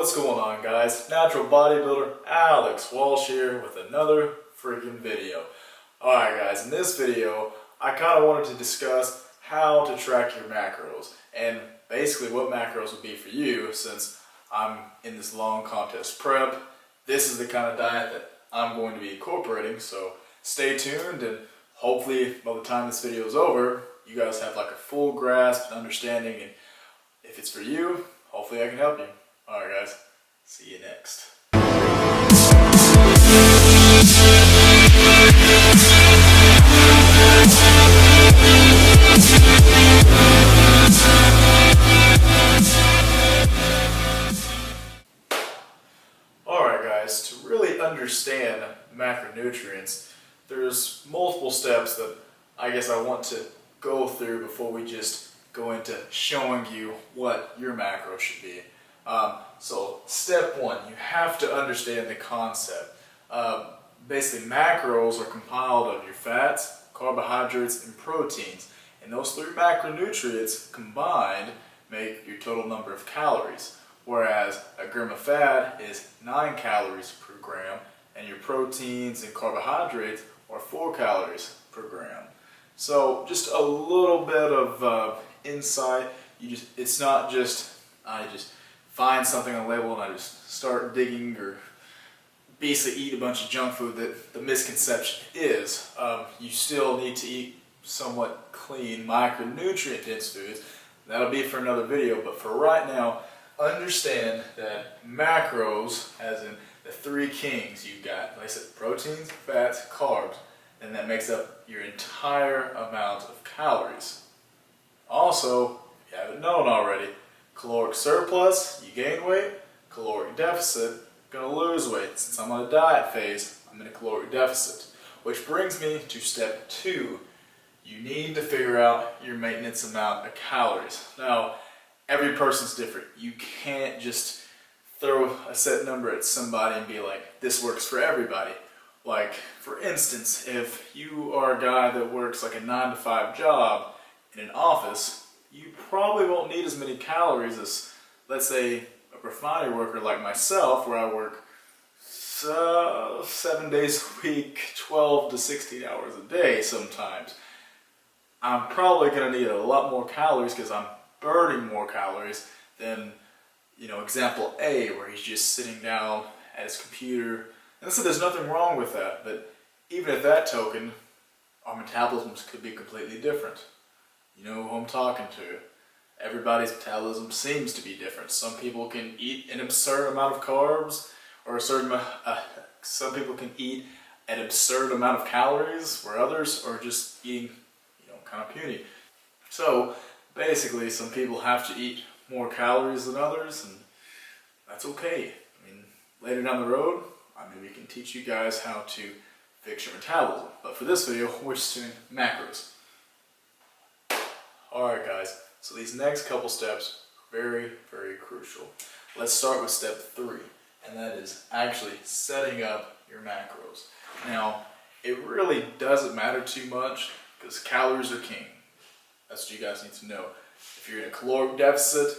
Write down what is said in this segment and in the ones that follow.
What's going on, guys? Natural bodybuilder Alex Walsh here with another freaking video. Alright guys, in this video I kind of wanted to discuss how to track your macros and basically what macros would be for you, since I'm in this long contest prep. This is the kind of diet that I'm going to be incorporating, so stay tuned, and hopefully by the time this video is over you guys have like a full grasp and understanding, and if it's for you, hopefully I can help you. Alright guys, see you next. Alright guys, to really understand macronutrients, there's multiple steps that I guess I want to go through before we just go into showing you what your macro should be. So step one, you have to understand the concept. Basically macros are compiled of your fats, carbohydrates, and proteins. And those three macronutrients combined make your total number of calories. Whereas a gram of fat is 9 calories per gram, and your proteins and carbohydrates are 4 calories per gram. So just a little bit of insight. It's not just I just find something on the label and I just start digging or basically eat a bunch of junk food. That the misconception is you still need to eat somewhat clean, micronutrient dense foods. That'll be for another video, but for right now, understand that macros, as in the three kings, you've got, like I said, proteins, fats, carbs, and that makes up your entire amount of calories. Also, if you haven't known already, caloric surplus, you gain weight. Caloric deficit, gonna lose weight. Since I'm on a diet phase, I'm in a caloric deficit. Which brings me to step 2. You need to figure out your maintenance amount of calories. Now, every person's different. You can't just throw a set number at somebody and be like, this works for everybody. Like, for instance, if you are a guy that works like a 9-to-5 job in an office, you probably won't need as many calories as, let's say, a refinery worker like myself, where I work 7 days a week, 12 to 16 hours a day sometimes. I'm probably going to need a lot more calories because I'm burning more calories than, example A, where he's just sitting down at his computer. And so there's nothing wrong with that, but even at that token, our metabolisms could be completely different. You know who I'm talking to. Everybody's metabolism seems to be different. Some people can eat an absurd amount of carbs, or some people can eat an absurd amount of calories, where others are just eating, kind of puny. So basically, some people have to eat more calories than others, and that's okay. Later down the road, we can teach you guys how to fix your metabolism. But for this video, we're just doing macros. Alright guys, so these next couple steps are very, very crucial. Let's start with step 3, and that is actually setting up your macros. Now, it really doesn't matter too much because calories are king. That's what you guys need to know. If you're in a caloric deficit,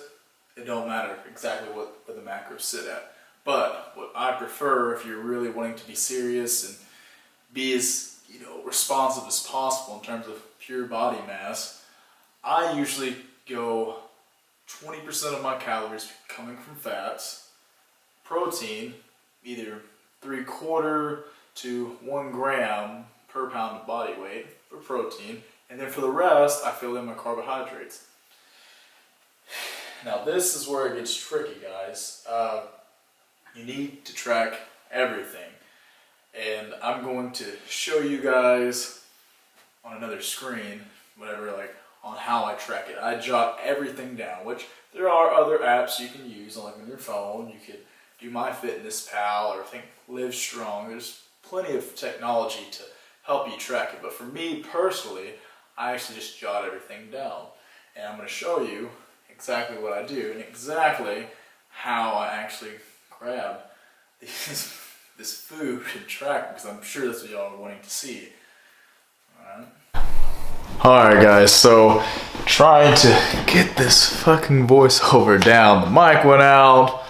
it don't matter exactly what the macros sit at. But what I prefer, if you're really wanting to be serious and be as responsive as possible in terms of pure body mass, I usually go 20% of my calories coming from fats, protein, either 3/4 to 1 gram per pound of body weight for protein, and then for the rest, I fill in my carbohydrates. Now this is where it gets tricky, guys. You need to track everything, and I'm going to show you guys on another screen, on how I track it. I jot everything down, which there are other apps you can use on your phone. You could do MyFitnessPal or Live Strong. There's plenty of technology to help you track it, but for me personally, I actually just jot everything down, and I'm going to show you exactly what I do and exactly how I actually grab this food and track, because I'm sure that's what y'all are wanting to see. Alright guys, so trying to get this fucking voiceover down. The mic went out.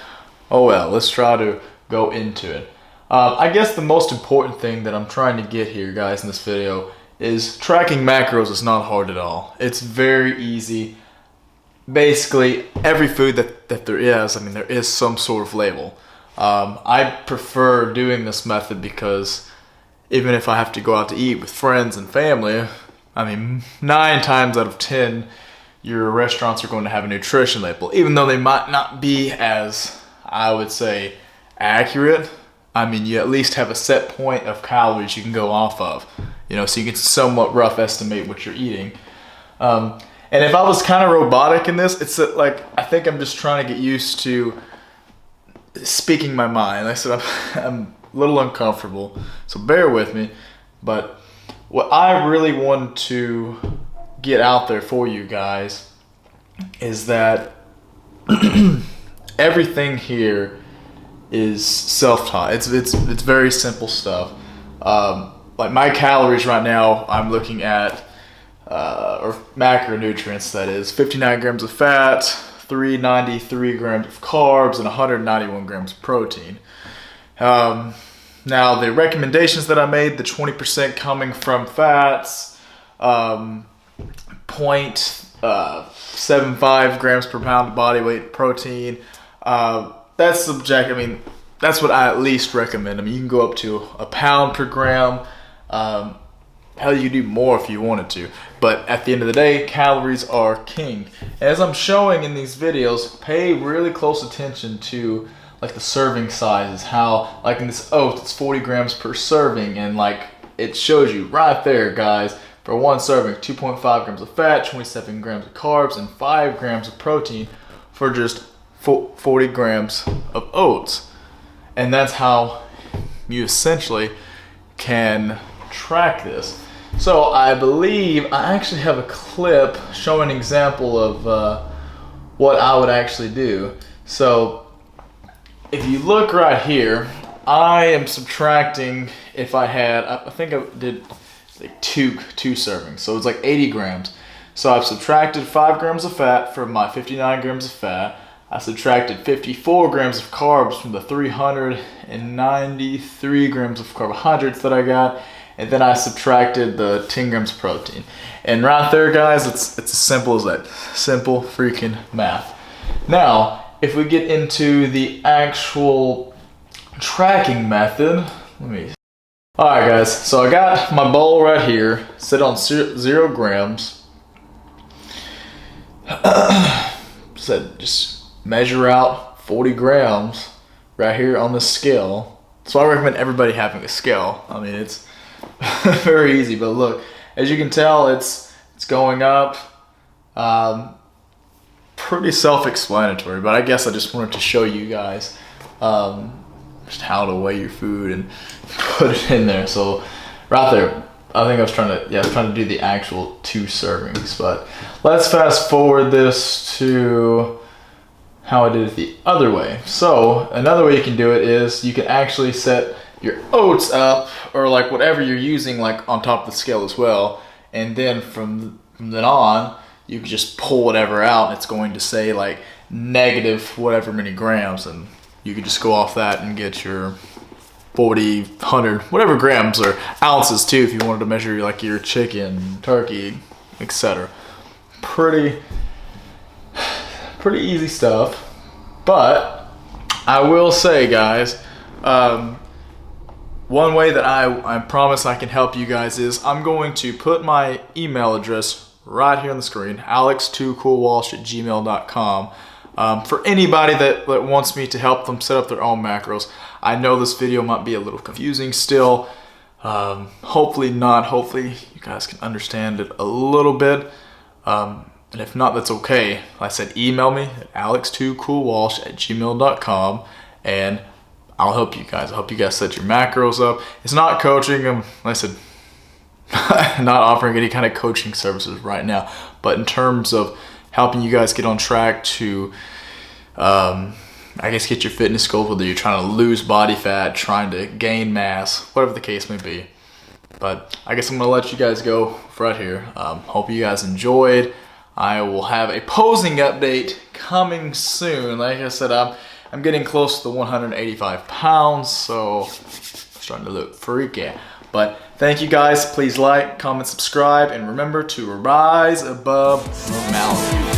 Oh well, let's try to go into it. I guess the most important thing that I'm trying to get here, guys, in this video is tracking macros is not hard at all. It's very easy. Basically, every food that there is, I mean, there is some sort of label. I prefer doing this method because even if I have to go out to eat with friends and family, I mean, 9 times out of 10, your restaurants are going to have a nutrition label, even though they might not be as, I would say, accurate. I mean, you at least have a set point of calories you can go off of, you know, so you can somewhat rough estimate what you're eating. And if I was kind of robotic in this, it's like, I think I'm just trying to get used to speaking my mind. Like I said, I'm a little uncomfortable, so bear with me. But what I really want to get out there for you guys is that everything here is self-taught. It's very simple stuff. Like my calories right now, I'm looking at or macronutrients, that is 59 grams of fat, 393 grams of carbs, and 191 grams of protein. Now the recommendations that I made, the 20% coming from fats, 0.75 grams per pound of body weight protein. That's subjective. I mean, that's what I at least recommend. I mean, you can go up to a pound per gram. Hell, you do more if you wanted to. But at the end of the day, calories are king. As I'm showing in these videos, pay really close attention to like the serving sizes. How, like in this oat, it's 40 grams per serving, and like it shows you right there, guys. For one serving, 2.5 grams of fat, 27 grams of carbs, and 5 grams of protein for just 40 grams of oats. And that's how you essentially can track this. So I believe I actually have a clip showing an example of what I would actually do. So if you look right here, I am subtracting, if I had, I think I did like two servings, so it's like 80 grams. So I've subtracted 5 grams of fat from my 59 grams of fat. I subtracted 54 grams of carbs from the 393 grams of carbohydrates that I got, and then I subtracted the 10 grams of protein. And right there, guys, it's as simple as that. Simple freaking math. Now, if we get into the actual tracking method, Alright guys, so I got my bowl right here, set on 0 grams. Just measure out 40 grams right here on the scale. So I recommend everybody having a scale. I mean, it's very easy, but look, as you can tell, it's going up. Pretty self-explanatory, but I guess I just wanted to show you guys just how to weigh your food and put it in there. So right there, I think I was trying to do the actual 2 servings, but let's fast forward this to how I did it the other way. So another way you can do it is you can actually set your oats up, or like whatever you're using, like on top of the scale as well, and then from then on you can just pull whatever out and it's going to say like negative whatever many grams, and you can just go off that and get your 40, 100, whatever grams or ounces too, if you wanted to measure like your chicken, turkey, etc. Pretty easy stuff. But I will say, guys, one way that I promise I can help you guys is I'm going to put my email address right here on the screen, alex2coolwalsh@gmail.com. For anybody that wants me to help them set up their own macros. I know this video might be a little confusing still. Hopefully not. Hopefully you guys can understand it a little bit. And if not, that's okay. Like I said, email me at alex2coolwalsh@gmail.com and I'll help you guys. I'll help you guys set your macros up. It's not coaching. Like I said, not offering any kind of coaching services right now. But in terms of helping you guys get on track to, I guess, get your fitness goals, whether you're trying to lose body fat, trying to gain mass, whatever the case may be. But I guess I'm going to let you guys go right here. Hope you guys enjoyed. I will have a posing update coming soon. Like I said, I'm I'm getting close to the 185 pounds, so I'm starting to look freaky. But thank you guys. Please like, comment, subscribe, and remember to rise above normality.